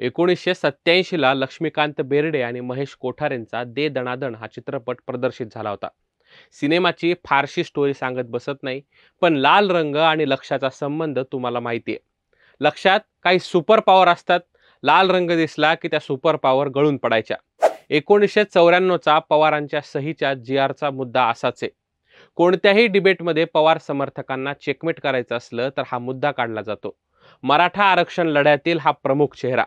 1987 ला लक्ष्मीकांत बेर्डे आणि महेश कोठारेंचा दे दणादण हा चित्रपट प्रदर्शित झाला होता. सिनेमाची फारशी स्टोरी सांगत बसत नाही, पण लाल रंग आणि लक्ष्याचा संबंध तुम्हाला माहिती आहे. लक्ष्यात काही सुपर पॉवर असतात. लाल रंग दिसला की त्या सुपर पॉवर गळून पडायच्या. 1994चा पवारांच्या सहीच्या जी-आरचा मुद्दा असाच आहे. कोणत्याही डिबेटमध्ये पवार समर्थकांना चेकमेट करायचं असलं तर हा मुद्दा काढला जातो. मराठा आरक्षण लढ्यातील हा प्रमुख चेहरा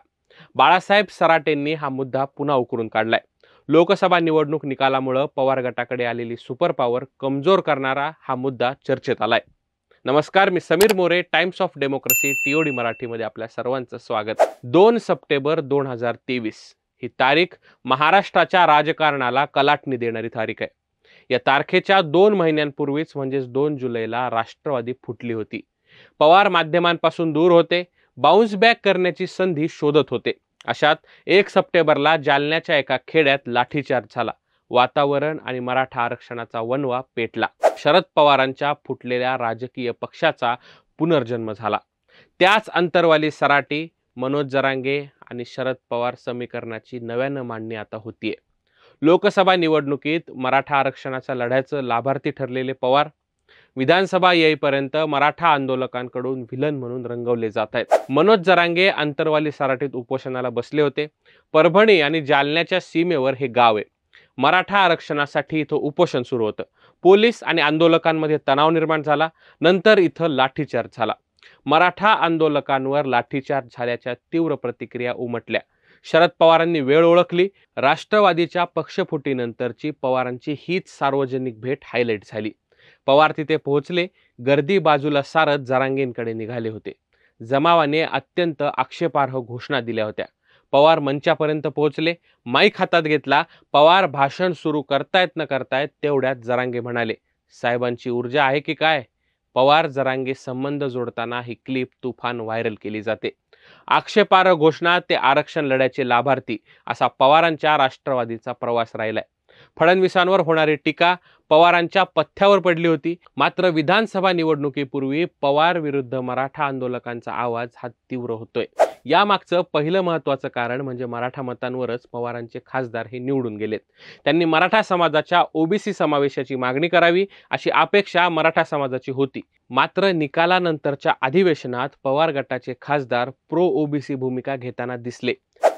बाळासाहेब सराटेंनी हा मुद्दा पुन्हा उकरून काढलाय. लोकसभा निवडणूक निकालामुळे पवार गटाकडे आलेली सुपर पॉवर कमजोर करणारा हा मुद्दा चर्चेत आलाय. नमस्कार, मी Sameer More, Times of Democracy TOD मराठीमध्ये आपल्या सर्वांचं स्वागत. 2 सप्टेंबर 2023 ही तारीख महाराष्ट्राच्या राजकारणाला कलाटणी देणारी तारीख आहे. या तारखेच्या 2 महिन्यांपूर्वीच म्हणजेच 2 जुलैला राष्ट्रवादी फुटली होती. पवार माध्यमांपासून दूर होते, बाउन्स बॅक करण्याची संधी शोधत होते. अशात 1 सप्टेंबरला जालन्याच्या एका खेड्यात लाठीचार्ज झाला. वातावरण आणि मराठा आरक्षणाचा वणवा पेटला. शरद पवारांच्या फुटलेल्या राजकीय पक्षाचा पुनर्जन्म झाला. त्याच अंतरवाली सराटी, मनोज जरांगे आणि शरद पवार समीकरणाची नव्यानं मांडणी आता होतीये. लोकसभा निवडणुकीत मराठा आरक्षणाच्या लढ्याचं लाभार्थी ठरलेले पवार विधानसभा येईपर्यंत मराठा आंदोलकांकडून व्हिलन म्हणून रंगवले जात आहेत. मनोज जरांगे अंतरवाली सराटीत उपोषणाला बसले होते. परभणी आणि जालन्याच्या सीमेवर हे गाव आहे. मराठा आरक्षणासाठी इथं उपोषण सुरू होतं. पोलीस आणि आंदोलकांमध्ये तणाव निर्माण झाला. नंतर इथं लाठीचार्ज झाला. मराठा आंदोलकांवर लाठीचार्ज झाल्याच्या तीव्र प्रतिक्रिया उमटल्या. शरद पवारांनी वेळ ओळखली. राष्ट्रवादीच्या पक्षफुटीनंतरची पवारांची हीच सार्वजनिक भेट हायलाईट झाली. पवार तिथे पोहोचले. गर्दी बाजूला सारत जरांगेंकडे निघाले होते. जमावाने अत्यंत आक्षेपार्ह घोषणा दिल्या होत्या. पवार मंचापर्यंत पोहोचले. माईक हातात घेतला. पवार भाषण सुरू करतायत न करतायत तेवढ्यात जरांगे म्हणाले, साहेबांची ऊर्जा आहे की काय? पवार जरांगे संबंध जोडताना ही क्लिप तुफान व्हायरल केली जाते. आक्षेपार्ह घोषणा ते आरक्षण लढ्याचे लाभार्थी असा पवारांच्या राष्ट्रवादीचा प्रवास राहिलाय. फडणवीसांवर होणारी टीका पवारांच्या पथ्यावर पडली होती. मात्र विधानसभा निवडणुकीपूर्वी पवार विरुद्ध मराठा आंदोलकांचा आवाज हा तीव्र होतोय. यामागचं पहिलं महत्त्वाचं कारण म्हणजे मराठा मतांवरच पवारांचे खासदार हे निवडून गेलेत. त्यांनी मराठा समाजाच्या ओबीसी समावेशाची मागणी करावी अशी अपेक्षा मराठा समाजाची होती. मात्र निकालानंतरच्या अधिवेशनात पवार गटाचे खासदार प्रो ओबीसी भूमिका घेताना दिसले.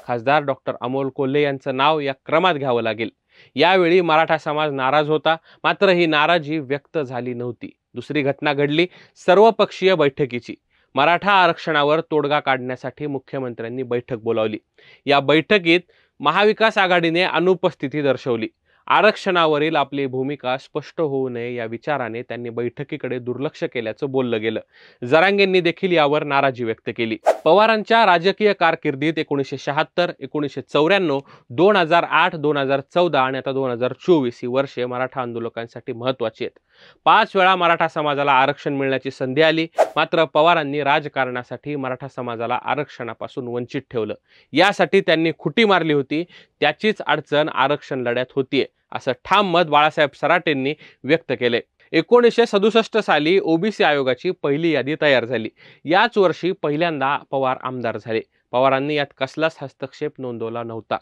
खासदार डॉक्टर अमोल कोल्हे यांचं नाव या क्रमात घ्यावं लागेल. यावेळी मराठा समाज नाराज होता. मात्र ही नाराजी व्यक्त झाली नव्हती. दुसरी घटना घडली सर्वपक्षीय बैठकीची. मराठा आरक्षणावर तोडगा काढण्यासाठी मुख्यमंत्र्यांनी बैठक बोलावली. या बैठकीत महाविकास आघाडीने अनुपस्थिती दर्शवली. आरक्षणावरील आपली भूमिका स्पष्ट होऊ नये या विचाराने त्यांनी बैठकीकडे दुर्लक्ष केल्याचं बोललं गेलं. जरांगेंनी देखील यावर नाराजी व्यक्त केली. पवारांच्या राजकीय कारकिर्दीत 1976, 1994, 2008, 2014 आणि आता 2024 ही वर्षे मराठा आंदोलकांसाठी महत्त्वाची आहेत. 5 वेळा मराठा समाजाला आरक्षण मिळण्याची संधी आली. मात्र पवारांनी राजकारणासाठी मराठा समाजाला आरक्षणापासून वंचित ठेवलं. यासाठी त्यांनी खुटी मारली होती. त्याचीच अडचण आरक्षण लढ्यात होतीये असं ठाम मत बाळासाहेब सराटेंनी व्यक्त केले. 1967 साली ओबीसी आयोगाची पहिली यादी तयार झाली. याच वर्षी पहिल्यांदा पवार आमदार झाले. पवारांनी यात कसलाच हस्तक्षेप नोंदवला नव्हता.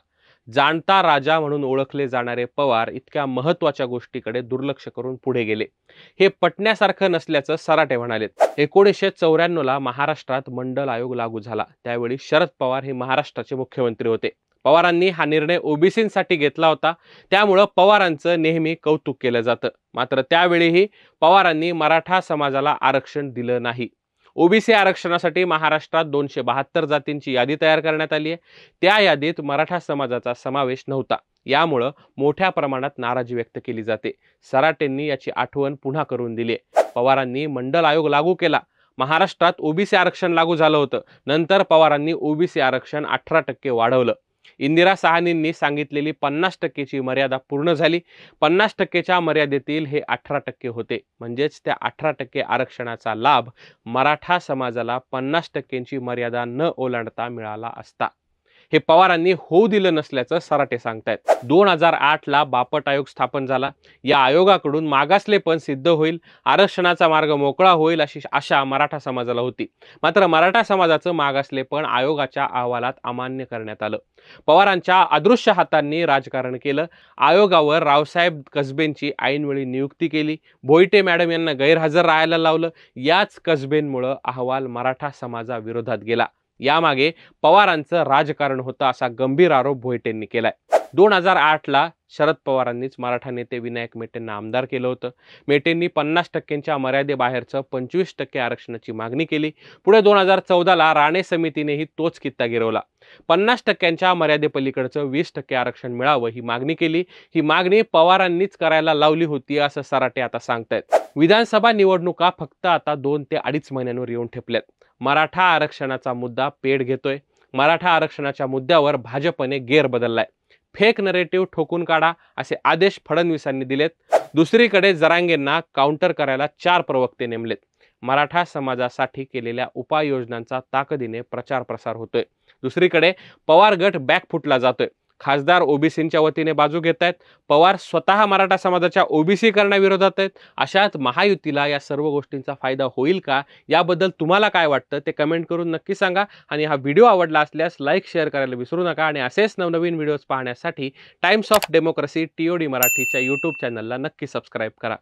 जाणता राजा म्हणून ओळखले जाणारे पवार इतक्या महत्त्वाच्या गोष्टीकडे दुर्लक्ष करून पुढे गेले. हे पटण्यासारखं नसल्याचं सराटे म्हणाले. 1994ला महाराष्ट्रात मंडल आयोग लागू झाला. त्यावेळी शरद पवार हे महाराष्ट्राचे मुख्यमंत्री होते. पवारांनी हा निर्णय ओबीसींसाठी घेतला होता. त्यामुळं पवारांचं नेहमी कौतुक केलं जातं. मात्र त्यावेळीही पवारांनी मराठा समाजाला आरक्षण दिलं नाही. ओबीसी आरक्षणासाठी महाराष्ट्रात 272 जातींची यादी तयार करण्यात आली आहे. त्या यादीत मराठा समाजाचा समावेश नव्हता. यामुळं मोठ्या प्रमाणात नाराजी व्यक्त केली जाते. सराटेंनी याची आठवण पुन्हा करून दिली. पवारांनी मंडल आयोग लागू केला. महाराष्ट्रात ओबीसी आरक्षण लागू झालं होतं. नंतर पवारांनी ओबीसी आरक्षण 18% वाढवलं. इंदिरा साहनींनी सांगितलेली 50%ची मर्यादा पूर्ण झाली. 50%च्या मर्यादेतील हे 18% होते. म्हणजेच त्या 18% आरक्षणाचा लाभ मराठा समाजाला 50%ची मर्यादा न ओलांडता मिळाला असता. हे पवारांनी होऊ दिलं नसल्याचं सराटे सांगतायत. 2008ला बापट आयोग स्थापन झाला. या आयोगाकडून मागासलेपण सिद्ध होईल, आरक्षणाचा मार्ग मोकळा होईल अशी आशा मराठा समाजाला होती. मात्र मराठा समाजाचं मागासलेपण आयोगाच्या अहवालात अमान्य करण्यात आलं. पवारांच्या अदृश्य हातांनी राजकारण केलं. आयोगावर रावसाहेब कसबेंची ऐनवेळी नियुक्ती केली. भोईटे मॅडम यांना गैरहजर राहायला लावलं. याच कसबेंमुळे अहवाल मराठा समाजाविरोधात गेला. यामागे पवारांचं राजकारण होतं असा गंभीर आरोप भोईटेंनी केलाय. 2008ला शरद पवारांनीच मराठा नेते विनायक मेटेंना आमदार केलं होतं. मेटेंनी 50% मर्यादेबाहेरचं 25% आरक्षणाची मागणी केली. पुढे 2014ला राणे समितीनेही तोच कित्ता गिरवला. 50% मर्यादेपलीकडचं 20% आरक्षण मिळावं ही मागणी केली. ही मागणी पवारांनीच करायला लावली होती असं सराटे आता सांगतायत. विधानसभा निवडणुका फक्त आता 2 ते 2.5 महिन्यांवर येऊन ठेपल्यात. मराठा आरक्षणाचा मुद्दा पेट घेतोय. मराठा आरक्षणाच्या मुद्द्यावर भाजपने गेर बदललाय. फेक नरेटिव्ह ठोकून काढा असे आदेश फडणवीसांनी दिलेत. दुसरीकडे जरांगेंना काउंटर करायला 4 प्रवक्ते नेमलेत. मराठा समाजासाठी केलेल्या उपाययोजनांचा ताकदीने प्रचार प्रसार होतोय. दुसरीकडे पवार गट बॅकफुटला जातोय. खासदार ओबीसींच्या वतीने बाजू घेत आहेत. पवार स्वतः मराठा समाजाच्या ओबीसीकरणाविरोधात आहेत. अशात महायुतीला या सर्व गोष्टींचा फायदा होईल का, याबद्दल तुम्हाला काय वाटतं ते कमेंट करून नक्की सांगा. आणि हा व्हिडिओ आवडला असल्यास लाईक शेअर करायला विसरू नका. आणि असेच नवनवीन व्हिडिओज पाहण्यासाठी टाइम्स ऑफ डेमोक्रेसी TOD मराठीच्या YouTube चॅनलला नक्की सबस्क्राईब करा.